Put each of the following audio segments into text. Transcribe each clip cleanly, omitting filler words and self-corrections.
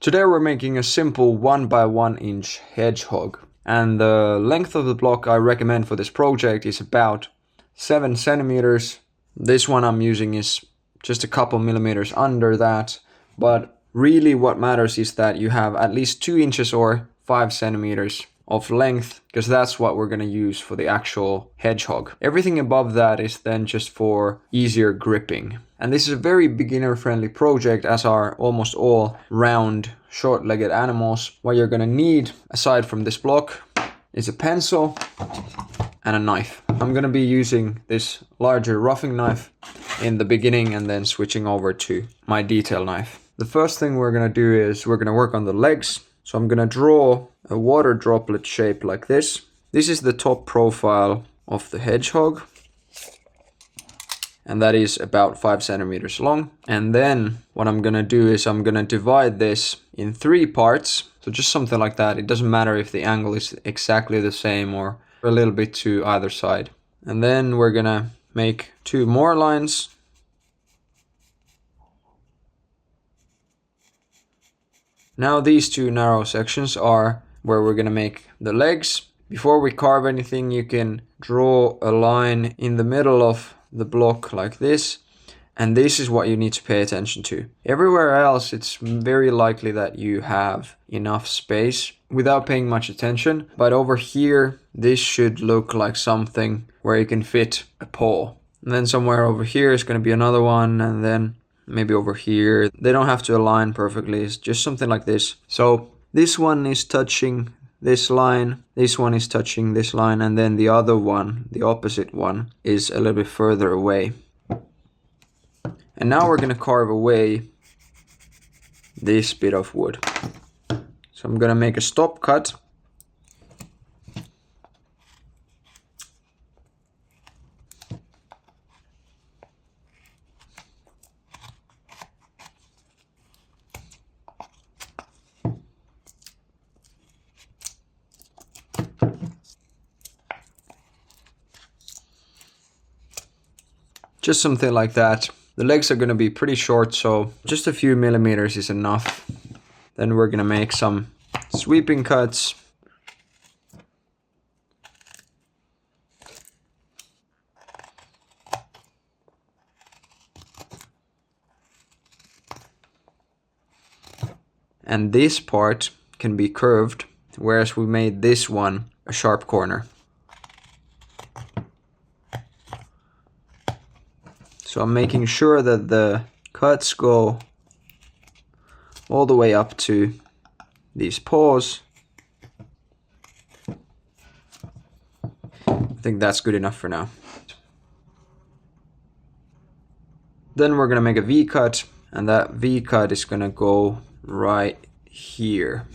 Today we're making a simple 1x1 inch hedgehog, and the length of the block I recommend for this project is about 7 centimeters. This one I'm using is just a couple millimeters under that, but really what matters is that you have at least 2 inches or 5 centimeters of length, because that's what we're going to use for the actual hedgehog. Everything above that is then just for easier gripping. And this is a very beginner friendly project, as are almost all round short-legged animals. What you're going to need aside from this block is a pencil and a knife. I'm going to be using this larger roughing knife in the beginning and then switching over to my detail knife. The first thing we're going to do is we're going to work on the legs. So I'm going to draw a water droplet shape like this. This is the top profile of the hedgehog, and that is about 5 centimeters long. And then what I'm going to do is I'm going to divide this in 3 parts. So just something like that. It doesn't matter if the angle is exactly the same or a little bit to either side. And then we're going to make 2 more lines. Now these 2 narrow sections are where we're going to make the legs. Before we carve anything, you can draw a line in the middle of the block like this. And this is what you need to pay attention to. Everywhere else, it's very likely that you have enough space without paying much attention. But over here, this should look like something where you can fit a paw. And then somewhere over here is going to be another one, and then maybe over here. They don't have to align perfectly, it's just something like this. So this one is touching this line, this one is touching this line, and then the other one, the opposite one, is a little bit further away. And now we're going to carve away this bit of wood. So I'm going to make a stop cut. Just something like that. The legs are going to be pretty short, so just a few millimeters is enough. Then we're going to make some sweeping cuts. And this part can be curved, whereas we made this one a sharp corner. So I'm making sure that the cuts go all the way up to these paws. I think that's good enough for now. Then we're going to make a V-cut, and that V-cut is going to go right here.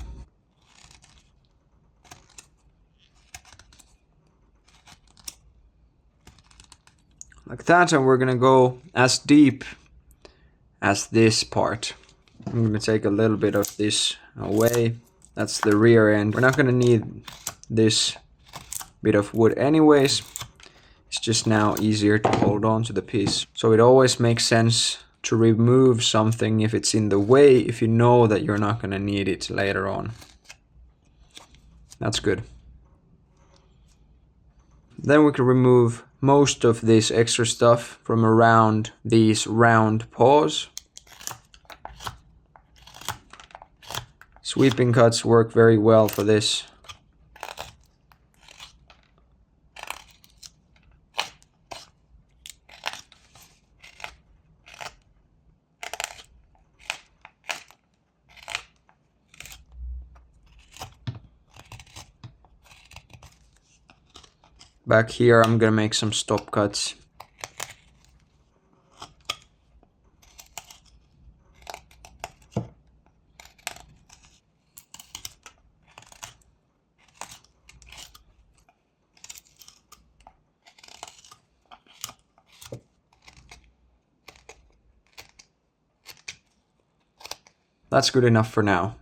Like that, and we're gonna go as deep as this part. I'm gonna take a little bit of this away. That's the rear end. We're not gonna need this bit of wood anyways. It's just now easier to hold on to the piece. So it always makes sense to remove something if it's in the way, if you know that you're not gonna need it later on. That's good. Then we can remove most of this extra stuff from around these round paws. Sweeping cuts work very well for this. Back here I'm gonna make some stop cuts. That's good enough for now.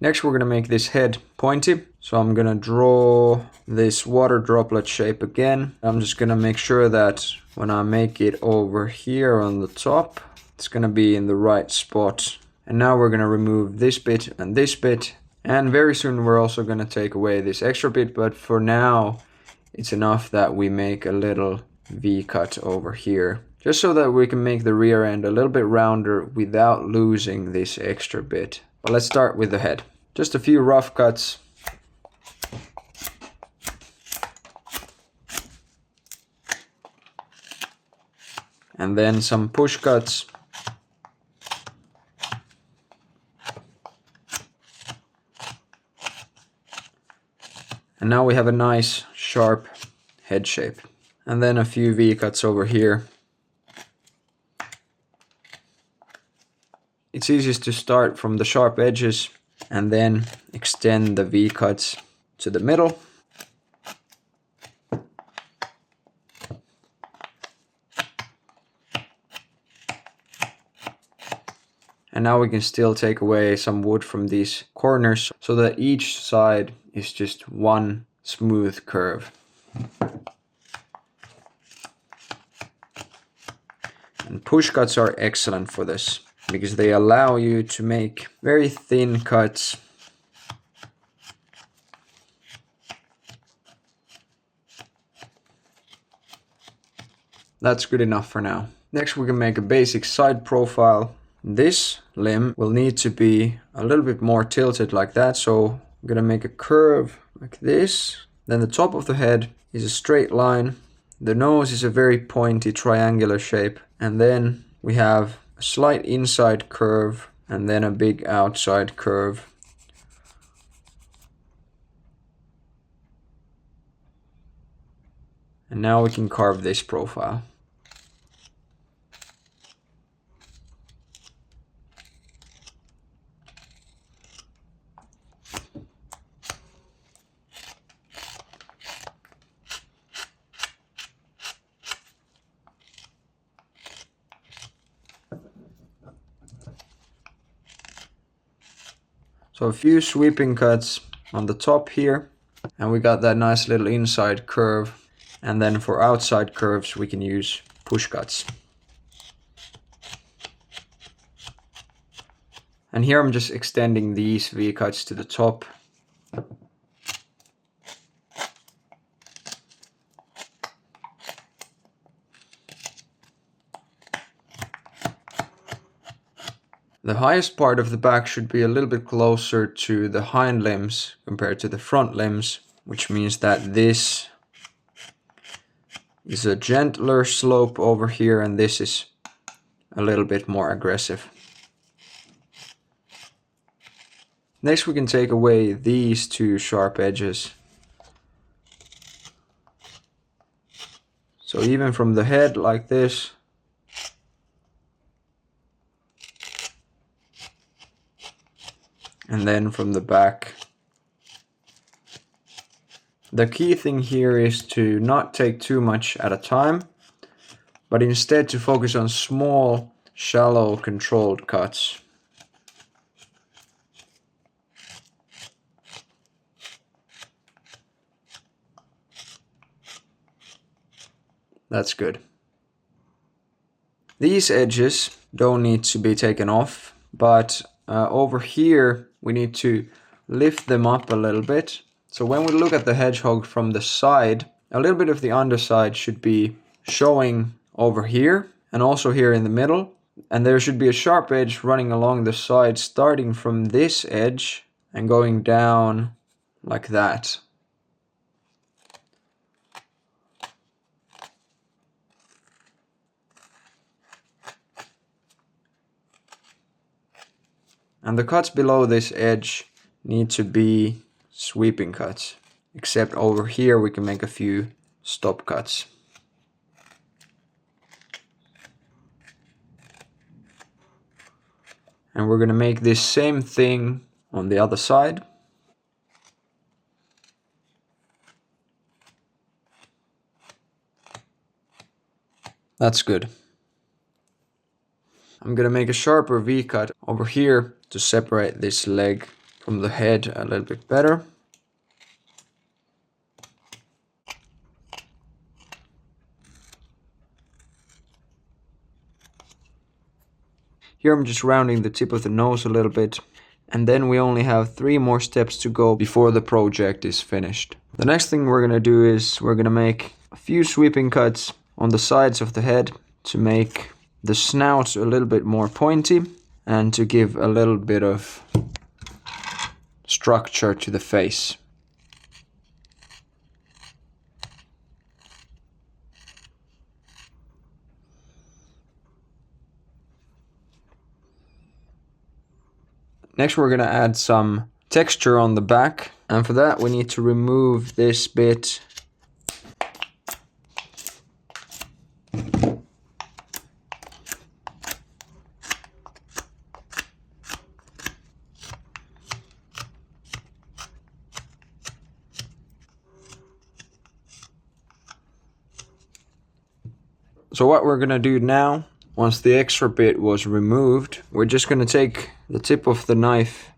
Next we're going to make this head pointy. So I'm going to draw this water droplet shape again. I'm just going to make sure that when I make it over here on the top, it's going to be in the right spot And now we're going to remove this bit and this bit. And very soon we're also going to take away this extra bit, but for now it's enough that we make a little V-cut over here, just so that we can make the rear end a little bit rounder without losing this extra bit. But let's start with the head. Just a few rough cuts. And then some push cuts. And now we have a nice sharp head shape. And then a few V-cuts over here. It's easiest to start from the sharp edges and then extend the V-cuts to the middle. And now we can still take away some wood from these corners so that each side is just one smooth curve. And push cuts are excellent for this because they allow you to make very thin cuts. That's good enough for now. Next we can make a basic side profile. This limb will need to be a little bit more tilted like that, so I'm gonna make a curve like this. Then the top of the head is a straight line. The nose is a very pointy triangular shape, and then we have a slight inside curve and then a big outside curve. And now we can carve this profile. So a few sweeping cuts on the top here, and we got that nice little inside curve. And then for outside curves we can use push cuts. And here I'm just extending these V-cuts to the top. The highest part of the back should be a little bit closer to the hind limbs compared to the front limbs, which means that this is a gentler slope over here and this is a little bit more aggressive. Next we can take away these two sharp edges. So even from the head like this, and then from the back. The key thing here is to not take too much at a time, but instead to focus on small, shallow, controlled cuts. That's good. These edges don't need to be taken off, but over here we need to lift them up a little bit. So when we look at the hedgehog from the side, a little bit of the underside should be showing over here and also here in the middle. And there should be a sharp edge running along the side starting from this edge and going down like that. And the cuts below this edge need to be sweeping cuts, except over here we can make a few stop cuts. And we're going to make this same thing on the other side. That's good. I'm going to make a sharper V-cut over here to separate this leg from the head a little bit better. Here I'm just rounding the tip of the nose a little bit. And then we only have 3 more steps to go before the project is finished. The next thing we're going to do is we're going to make a few sweeping cuts on the sides of the head to make the snout a little bit more pointy and to give a little bit of structure to the face. Next we're going to add some texture on the back, and for that we need to remove this bit. So what we're going to do now, once the extra bit was removed, we're just going to take the tip of the knife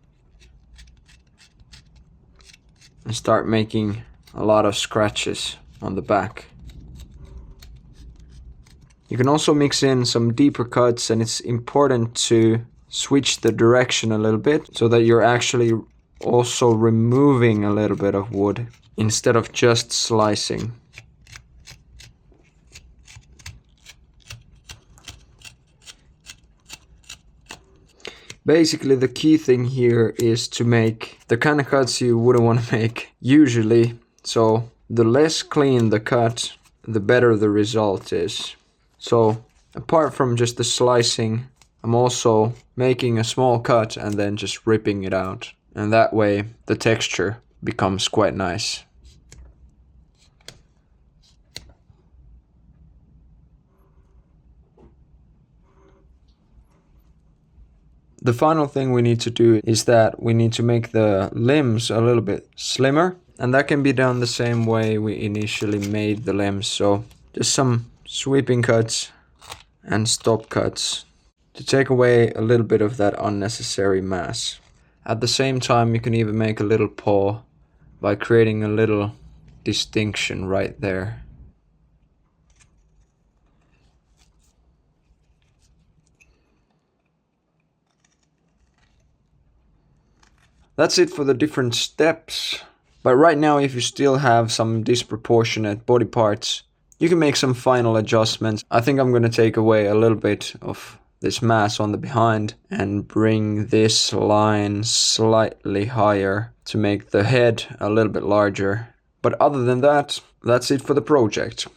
and start making a lot of scratches on the back. You can also mix in some deeper cuts, and it's important to switch the direction a little bit so that you're actually also removing a little bit of wood instead of just slicing. Basically, the key thing here is to make the kind of cuts you wouldn't want to make usually. So the less clean the cut, the better the result is. So apart from just the slicing, I'm also making a small cut and then just ripping it out. And that way the texture becomes quite nice. The final thing we need to do is that we need to make the limbs a little bit slimmer, and that can be done the same way we initially made the limbs. So just some sweeping cuts and stop cuts to take away a little bit of that unnecessary mass. At the same time, you can even make a little paw by creating a little distinction right there. That's it for the different steps. But right now, if you still have some disproportionate body parts, you can make some final adjustments. I think I'm going to take away a little bit of this mass on the behind and bring this line slightly higher to make the head a little bit larger. But other than that, that's it for the project.